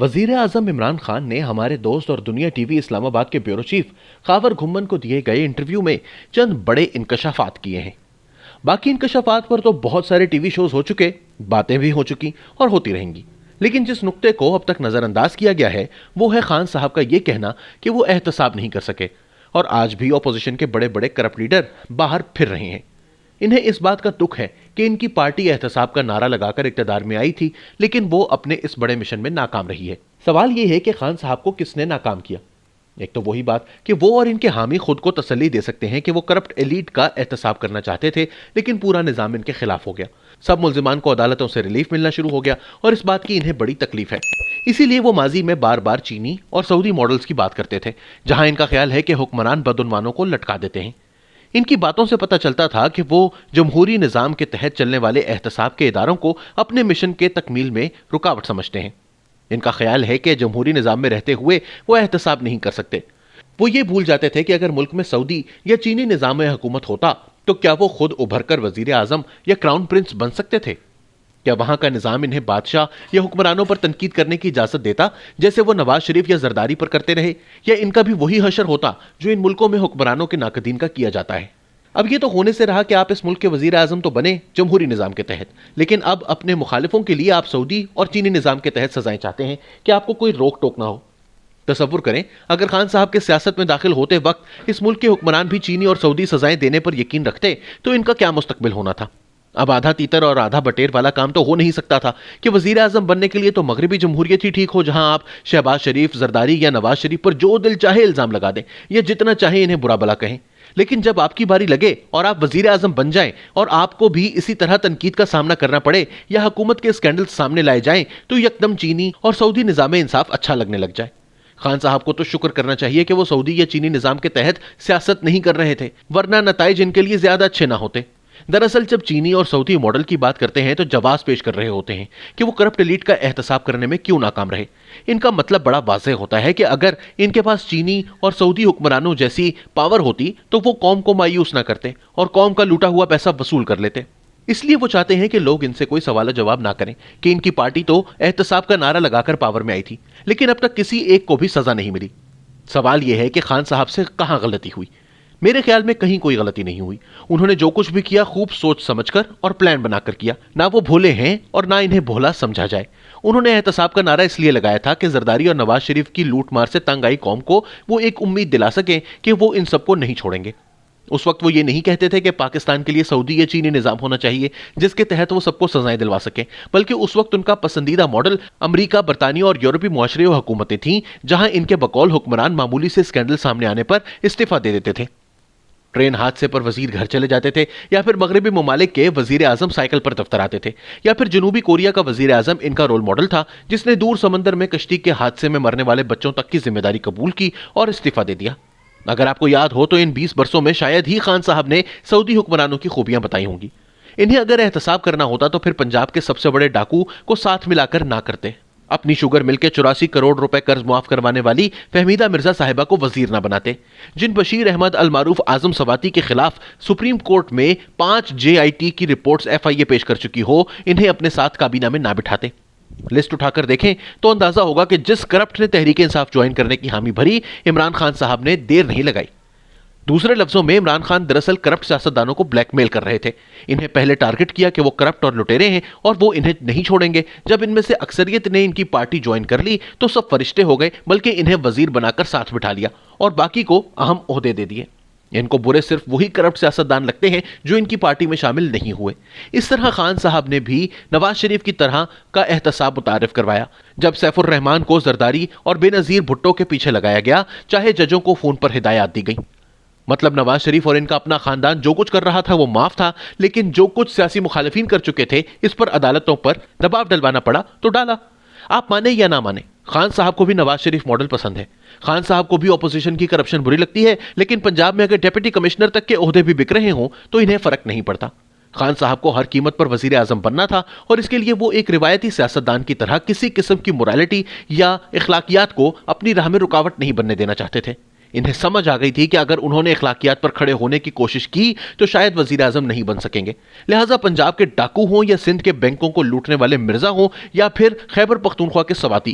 وزیر اعظم عمران خان نے ہمارے دوست اور دنیا ٹی وی اسلام آباد کے بیورو چیف خاور گھمن کو دیے گئے انٹرویو میں چند بڑے انکشافات کیے ہیں۔ باقی انکشافات پر تو بہت سارے ٹی وی شوز ہو چکے، باتیں بھی ہو چکی اور ہوتی رہیں گی، لیکن جس نقطے کو اب تک نظر انداز کیا گیا ہے وہ ہے خان صاحب کا یہ کہنا کہ وہ احتساب نہیں کر سکے اور آج بھی اپوزیشن کے بڑے بڑے کرپٹ لیڈر باہر پھر رہے ہیں۔ انہیں اس بات کا دکھ ہے کہ ان کی پارٹی احتساب کا نعرہ لگا کر اقتدار میں آئی تھی، لیکن وہ اپنے اس بڑے مشن میں ناکام رہی ہے۔ سوال یہ ہے کہ خان صاحب کو کس نے ناکام کیا؟ ایک تو وہی بات کہ وہ اور ان کے حامی خود کو تسلی دے سکتے ہیں کہ وہ کرپٹ ایلیٹ کا احتساب کرنا چاہتے تھے، لیکن پورا نظام ان کے خلاف ہو گیا۔ سب ملزمان کو عدالتوں سے ریلیف ملنا شروع ہو گیا اور اس بات کی انہیں بڑی تکلیف ہے۔ اسی لیے وہ ماضی میں بار بار چینی اور سعودی ماڈلز کی بات کرتے تھے، جہاں ان کا خیال ہے کہ حکمران بدعنوانوں کو لٹکا دیتے ہیں۔ ان کی باتوں سے پتہ چلتا تھا کہ وہ جمہوری نظام کے تحت چلنے والے احتساب کے اداروں کو اپنے مشن کے تکمیل میں رکاوٹ سمجھتے ہیں۔ ان کا خیال ہے کہ جمہوری نظام میں رہتے ہوئے وہ احتساب نہیں کر سکتے۔ وہ یہ بھول جاتے تھے کہ اگر ملک میں سعودی یا چینی نظام حکومت ہوتا تو کیا وہ خود ابھر کر وزیر اعظم یا کراؤن پرنس بن سکتے تھے؟ کیا وہاں کا نظام انہیں بادشاہ یا حکمرانوں پر تنقید کرنے کی اجازت دیتا جیسے وہ نواز شریف یا زرداری پر کرتے رہے، یا ان کا بھی وہی حشر ہوتا جو ان ملکوں میں حکمرانوں کے ناقدین کا کیا جاتا ہے؟ اب یہ تو ہونے سے رہا کہ آپ اس ملک کے وزیر اعظم تو بنے جمہوری نظام کے تحت، لیکن اب اپنے مخالفوں کے لیے آپ سعودی اور چینی نظام کے تحت سزائیں چاہتے ہیں کہ آپ کو کوئی روک ٹوک نہ ہو۔ تصور کریں اگر خان صاحب کے سیاست میں داخل ہوتے وقت اس ملک کے حکمران بھی چینی اور سعودی سزائیں دینے پر یقین رکھتے تو ان کا کیا مستقبل ہونا تھا؟ اب آدھا تیتر اور آدھا بٹیر والا کام تو ہو نہیں سکتا تھا کہ وزیر اعظم بننے کے لیے تو مغربی جمہوریت ہی ٹھیک ہو، جہاں آپ شہباز شریف، زرداری یا نواز شریف پر جو دل چاہے الزام لگا دیں یا جتنا چاہے انہیں برا بلا کہیں، لیکن جب آپ کی باری لگے اور آپ وزیر اعظم بن جائیں اور آپ کو بھی اسی طرح تنقید کا سامنا کرنا پڑے یا حکومت کے اسکینڈل سامنے لائے جائیں تو یکدم چینی اور سعودی نظام انصاف اچھا لگنے لگ جائے۔ خان صاحب کو تو شکر کرنا چاہیے کہ وہ سعودی یا چینی نظام کے تحت سیاست نہیں کر رہے تھے، ورنہ نتائج ان کے لیے زیادہ اچھے نہ ہوتے۔ دراصل جب چینی اور سعودی ماڈل کی بات کرتے ہیں تو جواز پیش کر رہے ہوتے ہیں کہ وہ کرپٹ ایلیٹ کا احتساب کرنے میں کیوں ناکام رہے۔ ان کا مطلب بڑا واضح ہوتا ہے کہ اگر ان کے پاس چینی اور سعودی حکمرانوں جیسی پاور ہوتی تو وہ قوم کو مایوس نہ کرتے اور قوم کا لوٹا ہوا پیسہ وصول کر لیتے۔ اس لیے وہ چاہتے ہیں کہ لوگ ان سے کوئی سوال جواب نہ کریں کہ ان کی پارٹی تو احتساب کا نعرہ لگا کر پاور میں آئی تھی، لیکن اب تک کسی ایک کو بھی سزا نہیں ملی۔ سوال یہ ہے کہ خان صاحب سے کہاں غلطی ہوئی؟ میرے خیال میں کہیں کوئی غلطی نہیں ہوئی۔ انہوں نے جو کچھ بھی کیا خوب سوچ سمجھ کر اور پلان بنا کر کیا، نہ وہ بھولے ہیں اور نہ انہیں بھولا سمجھا جائے۔ انہوں نے احتساب کا نعرہ اس لیے لگایا تھا کہ زرداری اور نواز شریف کی لوٹ مار سے تنگ آئی قوم کو وہ ایک امید دلا سکیں کہ وہ ان سب کو نہیں چھوڑیں گے۔ اس وقت وہ یہ نہیں کہتے تھے کہ پاکستان کے لیے سعودی یا چینی نظام ہونا چاہیے جس کے تحت وہ سب کو سزائیں دلوا سکیں، بلکہ اس وقت ان کا پسندیدہ ماڈل امریکہ، برطانیہ اور یورپی معاشرے و حکومتیں تھیں، جہاں ان کے بقول حکمران معمولی سے اسکینڈل سامنے آنے پر استعفیٰ دے دیتے تھے، ٹرین حادثے پر وزیر گھر چلے جاتے تھے، یا پھر مغربی ممالک کے وزیر اعظم سائیکل پر دفتر آتے تھے، یا پھر جنوبی کوریا کا وزیر اعظم ان کا رول ماڈل تھا جس نے دور سمندر میں کشتی کے حادثے میں مرنے والے بچوں تک کی ذمہ داری قبول کی اور استعفیٰ دے دیا۔ اگر آپ کو یاد ہو تو ان 20 برسوں میں شاید ہی خان صاحب نے سعودی حکمرانوں کی خوبیاں بتائی ہوں گی۔ انہیں اگر احتساب کرنا ہوتا تو پھر پنجاب کے سب سے بڑے ڈاکو کو ساتھ ملا کر نہ کرتے، اپنی شوگر مل کے 84 کروڑ روپے قرض معاف کروانے والی فہمیدہ مرزا صاحبہ کو وزیر نہ بناتے، جن بشیر احمد المعروف اعظم سواتی کے خلاف سپریم کورٹ میں 5 JIT کی رپورٹس FIA پیش کر چکی ہو، انہیں اپنے ساتھ کابینہ میں نہ بٹھاتے۔ لسٹ اٹھا کر دیکھیں تو اندازہ ہوگا کہ جس کرپٹ نے تحریک انصاف جوائن کرنے کی حامی بھری، عمران خان صاحب نے دیر نہیں لگائی۔ دوسرے لفظوں میں عمران خان دراصل کرپٹ سیاستدانوں کو بلیک میل کر رہے تھے، انہیں پہلے ٹارگٹ کیا کہ وہ کرپٹ اور لٹیرے ہیں اور وہ انہیں نہیں چھوڑیں گے۔ جب ان میں سے اکثریت نے ان کی پارٹی جوائن کر لی تو سب فرشتے ہو گئے، بلکہ انہیں وزیر بنا کر ساتھ بٹھا لیا اور باقی کو اہم عہدے دے دیے۔ ان کو برے صرف وہی کرپٹ سیاستدان لگتے ہیں جو ان کی پارٹی میں شامل نہیں ہوئے۔ اس طرح خان صاحب نے بھی نواز شریف کی طرح کا احتساب متعارف کروایا۔ جب سیف الرحمان کو زرداری اور بے نظیر بھٹو کے پیچھے لگایا گیا، چاہے ججوں کو فون پر ہدایات دی گئیں۔ مطلب نواز شریف اور ان کا اپنا خاندان جو کچھ کر رہا تھا وہ معاف تھا، لیکن جو کچھ سیاسی مخالفین کر چکے تھے اس پر عدالتوں پر دباؤ ڈلوانا پڑا تو ڈالا۔ آپ مانیں یا نہ مانیں، خان صاحب کو بھی نواز شریف ماڈل پسند ہے۔ خان صاحب کو بھی اپوزیشن کی کرپشن بری لگتی ہے، لیکن پنجاب میں اگر ڈیپٹی کمشنر تک کے عہدے بھی بک رہے ہوں تو انہیں فرق نہیں پڑتا۔ خان صاحب کو ہر قیمت پر وزیر اعظم بننا تھا اور اس کے لیے وہ ایک روایتی سیاستدان کی طرح کسی قسم کی morality یا اخلاقیات کو اپنی راہ میں رکاوٹ نہیں بننے دینا چاہتے تھے۔ انہیں سمجھ آ گئی تھی کہ اگر انہوں نے اخلاقیات پر کھڑے ہونے کی کوشش کی تو شاید وزیر اعظم نہیں بن سکیں گے، لہٰذا پنجاب کے ڈاکو ہوں یا سندھ کے بینکوں کو لوٹنے والے مرزا ہوں یا پھر خیبر پختونخوا کے سواتی،